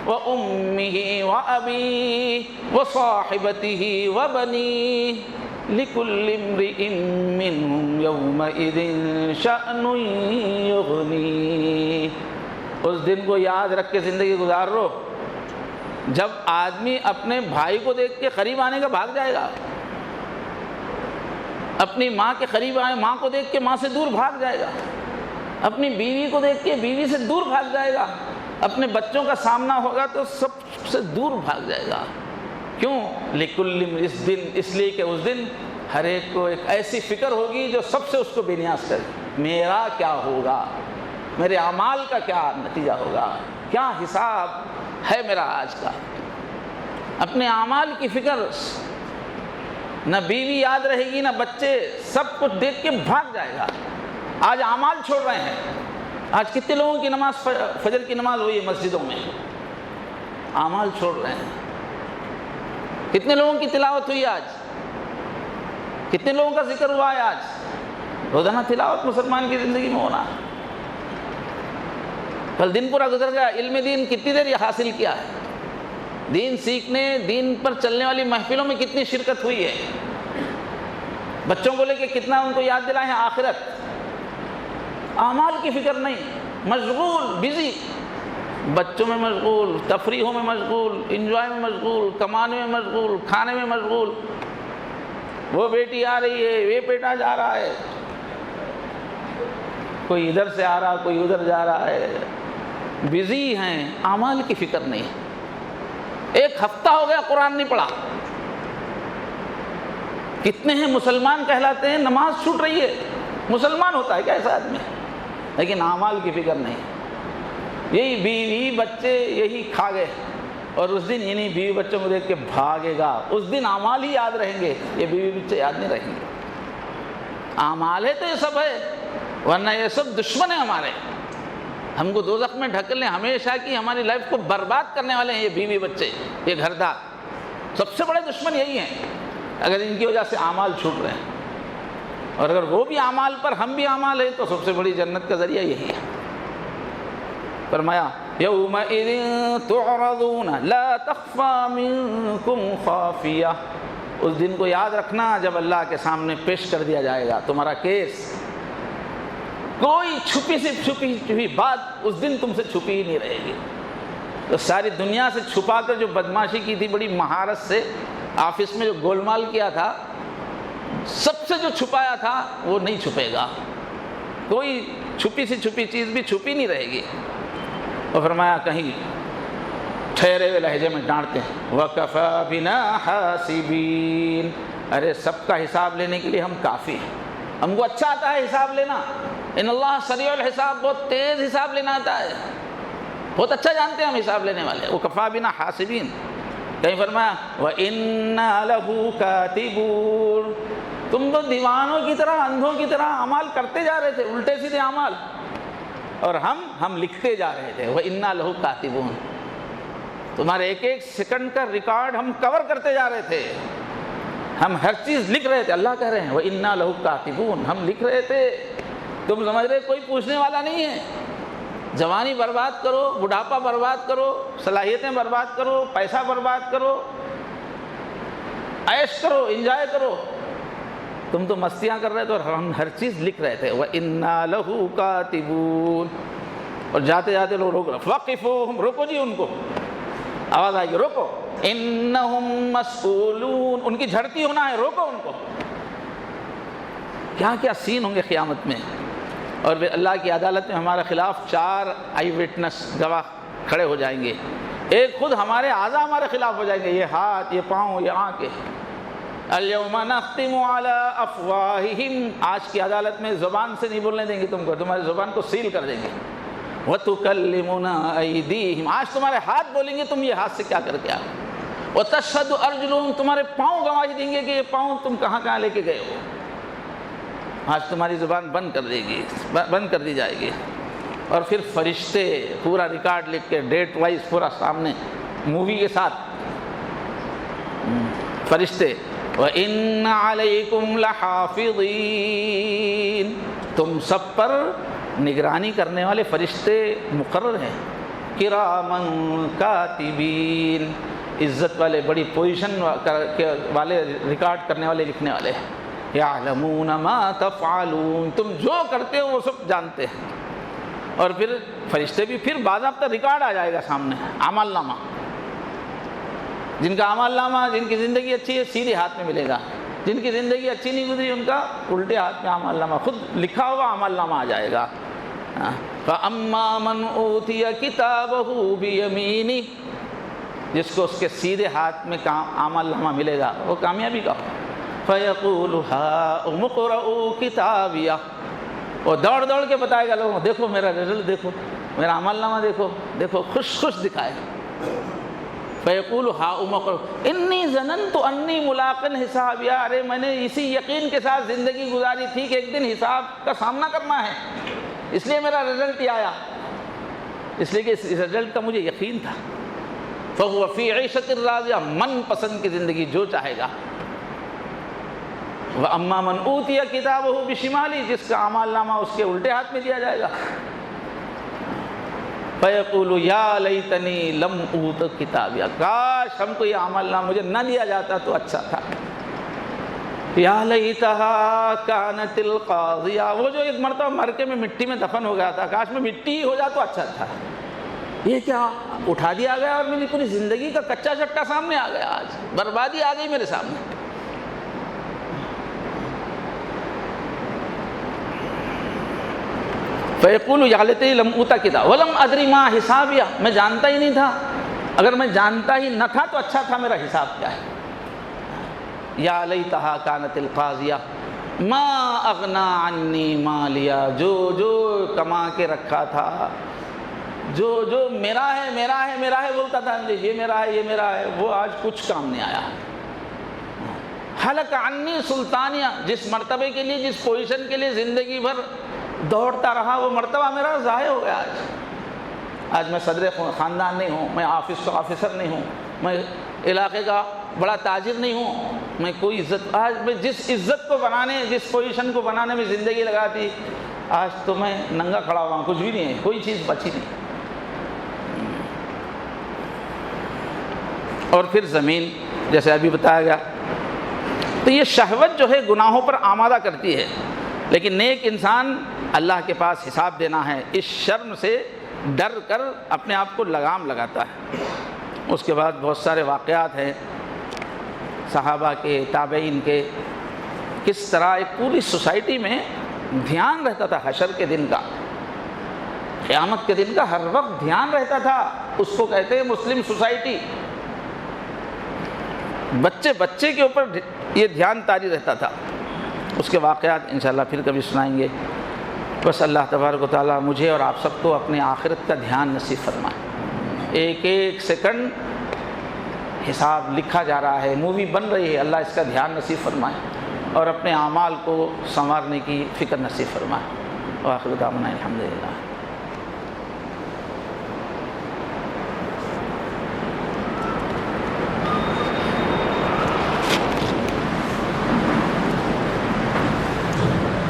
وامہ وابیہ وصاحبتہ وبنیہ لکل امرئ منہم یومئذ شأن یغنیہ. اس دن کو یاد رکھ کے زندگی گزار لو جب آدمی اپنے بھائی کو دیکھ کے قریب آنے کا بھاگ جائے گا، اپنی ماں کے قریب آئے ماں کو دیکھ کے ماں سے دور بھاگ جائے گا، اپنی بیوی کو دیکھ کے بیوی سے دور بھاگ جائے گا، اپنے بچوں کا سامنا ہوگا تو سب سے دور بھاگ جائے گا. کیوں؟ لکل، اس دن، اس لیے کہ اس دن ہر ایک کو ایک ایسی فکر ہوگی جو سب سے اس کو بے نیاز کرے. میرا کیا ہوگا، میرے اعمال کا کیا نتیجہ ہوگا، کیا حساب ہے میرا آج کا. اپنے اعمال کی فکر، نہ بیوی یاد رہے گی نہ بچے، سب کچھ دیکھ کے بھاگ جائے گا. آج اعمال چھوڑ رہے ہیں. آج کتنے لوگوں کی نماز، فجر کی نماز ہوئی ہے مسجدوں میں، اعمال چھوڑ رہے ہیں. کتنے لوگوں کی تلاوت ہوئی آج، کتنے لوگوں کا ذکر ہوا ہے آج. روزانہ تلاوت مسلمان کی زندگی میں ہونا. کل دن پورا گزر گیا، علم دین کتنی دیر یہ حاصل کیا ہے، دین سیکھنے، دین پر چلنے والی محفلوں میں کتنی شرکت ہوئی ہے، بچوں کو لے کے کتنا ان کو یاد دلائے ہیں آخرت. اعمال کی فکر نہیں، مشغول، بزی، بچوں میں مشغول، تفریحوں میں مشغول، انجوائے میں مشغول، کمانے میں مشغول، کھانے میں مشغول. وہ بیٹی آ رہی ہے، یہ بیٹا جا رہا ہے، کوئی ادھر سے آ رہا، کوئی ادھر جا رہا ہے، بزی ہیں، اعمال کی فکر نہیں. ایک ہفتہ ہو گیا قرآن نہیں پڑھا. کتنے ہیں مسلمان کہلاتے ہیں، نماز چھوٹ رہی ہے. مسلمان ہوتا ہے کیا ایسا آدمی؟ لیکن اعمال کی فکر نہیں. یہی بیوی بچے یہی کھا گئے، اور اس دن انہیں بیوی بچوں کو دیکھ کے بھاگے گا. اس دن اعمال ہی یاد رہیں گے، یہ بیوی بچے یاد نہیں رہیں گے. اعمال ہے تو یہ سب ہے، ورنہ یہ سب دشمن ہیں ہمارے. ہم کو دوزخ میں ڈھکلنے، ہمیشہ کی ہماری لائف کو برباد کرنے والے ہیں یہ بیوی بچے، یہ گھر دار. سب سے بڑے دشمن یہی ہیں اگر ان کی وجہ سے اعمال چھوٹ رہے ہیں. اور اگر وہ بھی اعمال پر ہم بھی اعمال ہیں تو سب سے بڑی جنت کا ذریعہ یہی ہے. فرمایا یومئذ تعرضون لا تخفی منکم خافیہ. اس دن کو یاد رکھنا جب اللہ کے سامنے پیش کر دیا جائے گا تمہارا کیس. کوئی چھپی سے چھپی بات اس دن تم سے چھپی ہی نہیں رہے گی. تو ساری دنیا سے چھپا کر جو بدماشی کی تھی بڑی مہارت سے، آفس میں جو گولمال کیا تھا، سب سے جو چھپایا تھا وہ نہیں چھپے گا. کوئی چھپی سے چھپی چیز بھی چھپی نہیں رہے گی. اور فرمایا کہیں ٹھہرے ہوئے لہجے میں ڈانٹتے ہیں وَكَفَى بِنَا حَاسِبِينَ. ارے سب کا حساب لینے کے لیے ہم کافی ہیں. ہم کو اچھا آتا ہے حساب لینا. ان اللہ سریع الحساب، بہت تیز حساب لینا آتا ہے، بہت اچھا جانتے ہیں ہم حساب لینے والے. وَكَفَى بِنَا حَاسِبِينَ. کہیں فرمایا وَإِنَّا لَهُ كَاتِبُونَ. تم تو دیوانوں کی طرح، اندھوں کی طرح اعمال کرتے جا رہے تھے، الٹے سیدھے اعمال، اور ہم لکھتے جا رہے تھے. وَإِنَّا لَهُ كَاتِبُونَ. تمہارے ایک ایک سیکنڈ کا ریکارڈ ہم کور کرتے جا رہے تھے، ہم ہر چیز لکھ رہے تھے. اللہ کہہ رہے ہیں وَإِنَّا لَهُ كَاتِبُونَ. ہم لکھ رہے تھے. تم سمجھ رہے کوئی پوچھنے والا نہیں ہے. جوانی برباد کرو، بڑھاپا برباد کرو، صلاحیتیں برباد کرو، پیسہ برباد کرو، عیش کرو، انجوائے کرو. تم تو مستیاں کر رہے تھے اور ہم ہر چیز لکھ رہے تھے. وَإِنَّا لَهُ كَاتِبُونَ. اور جاتے جاتے لوگ روک رہے وَقِفُوهُمْ. روکو جی ان کو. آواز آئے گی روکو. إِنَّهُمْ مَسْئُولُونَ. ان کی جھڑتی ہونا ہے، روکو ان کو. کیا کیا سین ہوں گے قیامت میں. اور پھر اللہ کی عدالت میں ہمارے خلاف 4 آئی وٹنس گواہ کھڑے ہو جائیں گے. ایک خود ہمارے اعضاء ہمارے خلاف ہو جائیں گے، یہ ہاتھ، یہ پاؤں، یہ آنکھیں. اليوم نختم على افواہہم. آج کی عدالت میں زبان سے نہیں بولنے دیں گے تم کو، تمہاری زبان کو سیل کر دیں گے. وتکلمنا ایدیہم. آج تمہارے ہاتھ بولیں گے تم یہ ہاتھ سے کیا کر کے آئے. وتشہد ارجلہم. تمہارے پاؤں گواہی دیں گے کہ یہ پاؤں تم کہاں کہاں لے کے گئے ہو. آج تمہاری زبان بند کر دی جائے گی. اور پھر فرشتے پورا ریکارڈ لکھ کے ڈیٹ وائز پورا سامنے مووی کے ساتھ. فرشتے وَإِنَّ عَلَيْكُمْ لَحَافِظِينَ. تم سب پر نگرانی کرنے والے فرشتے مقرر ہیں. کِرَامًا کاتبین. عزت والے، بڑی پوزیشن والے، ریکارڈ کرنے والے، لکھنے والے. یعلمون ما تفعلون. تم جو کرتے ہو وہ سب جانتے ہیں. اور پھر فرشتے بھی پھر باضابطہ ریکارڈ آ جائے گا سامنے، اعمال نامہ. جن کا اعمال نامہ، جن کی زندگی اچھی ہے سیدھے ہاتھ میں ملے گا، جن کی زندگی اچھی نہیں گزری ان کا الٹے ہاتھ میں اعمال نامہ، خود لکھا ہوا اعمال نامہ آ جائے گا. فَأَمَّا مَنْ أُوتِيَ كِتَابَهُ بِيَمِينِهِ. جس کو اس کے سیدھے ہاتھ میں اعمال نامہ ملے گا وہ کامیابی کا ہو. فَيَقُولُ هَاؤُمُ اقْرَءُوا كِتَابِيَهْ. وہ دوڑ دوڑ کے بتائے گا لوگوں، دیکھو میرا رزلٹ، دیکھو میرا عمل نامہ، دیکھو دیکھو، خوش خوش دکھائے. فَيَقُولُ هَاؤُمُ اقْرَءُوا إِنِّي ظَنَنْتُ أَنِّي مُلَاقٍ حِسَابِيَهْ. ارے میں نے اسی یقین کے ساتھ زندگی گزاری تھی کہ ایک دن حساب کا سامنا کرنا ہے، اس لیے میرا رزلٹ ہی آیا، اس لیے کہ اس رزلٹ کا مجھے یقین تھا. فَهُوَ فِي عِيشَةٍ رَاضِيَةٍ. من پسند کی زندگی جو چاہے گا. وَأَمَّا مَنْ أُوتِيَ كِتَابَهُ بِشِمَالِهِ. جس کا اعمال نامہ اس کے الٹے ہاتھ میں دیا جائے گا. فَيَقُولُ يَا لَيْتَنِي لَمْ أُوتَ كِتَابِيَهْ. کاش ہم کو یہ اعمال نامہ مجھے نہ دیا جاتا تو اچھا تھا. یا لیتہا کانت القاضیہ. وہ جو ایک مرتبہ مر کے میں مٹی میں دفن ہو گیا تھا، کاش میں مٹی ہی ہو جاتا تو اچھا تھا. یہ کیا اٹھا دیا گیا اور میری پوری زندگی کا کچا چٹا سامنے آ گیا. آج بربادی آ گئی میرے سامنے. فَيَقُولُ يَا لَيْتَنِي لَمْ أُوتَ كِتَابِيَهْ وَلَمْ أَدْرِ مَا حِسَابِيَهْ. میں جانتا ہی نہیں تھا، اگر میں جانتا ہی نہ تھا تو اچھا تھا میرا حساب کیا ہے. یا لیتہا کانت القاضیہ. ما اغنا عنی مالیا، جو جو کما کے رکھا تھا، جو جو میرا ہے میرا ہے میرا ہے بولتا تھا، یہ میرا ہے یہ میرا ہے، وہ آج کچھ کام نہیں آیا۔ حلق عنی سلطانیہ، جس مرتبے کے لیے جس پوزیشن کے لیے زندگی بھر دوڑتا رہا وہ مرتبہ میرا ضائع ہو گیا آج میں صدر خاندان نہیں ہوں، میں آفس کا آفیسر نہیں ہوں، میں علاقے کا بڑا تاجر نہیں ہوں، میں کوئی عزت، آج میں جس عزت کو بنانے جس پوزیشن کو بنانے میں زندگی لگاتی، آج تو میں ننگا کھڑا ہوا ہوں، کچھ بھی نہیں ہے، کوئی چیز بچی نہیں۔ اور پھر زمین جیسے ابھی بتایا گیا، تو یہ شہوت جو ہے گناہوں پر آمادہ کرتی ہے، لیکن نیک انسان اللہ کے پاس حساب دینا ہے، اس شرم سے ڈر کر اپنے آپ کو لگام لگاتا ہے۔ اس کے بعد بہت سارے واقعات ہیں صحابہ کے، تابعین کے، کس طرح ایک پوری سوسائٹی میں دھیان رہتا تھا حشر کے دن کا، قیامت کے دن کا ہر وقت دھیان رہتا تھا، اس کو کہتے ہیں مسلم سوسائٹی۔ بچے بچے کے اوپر یہ دھیان طاری رہتا تھا۔ اس کے واقعات انشاءاللہ پھر کبھی سنائیں گے۔ بس اللہ تبارک و تعالیٰ مجھے اور آپ سب کو اپنے آخرت کا دھیان نصیب فرمائے۔ ایک ایک سیکنڈ حساب لکھا جا رہا ہے، مووی بن رہی ہے، اللہ اس کا دھیان نصیب فرمائے اور اپنے اعمال کو سنوارنے کی فکر نصیب فرمائے۔ وآخر دعوانا الحمدللہ۔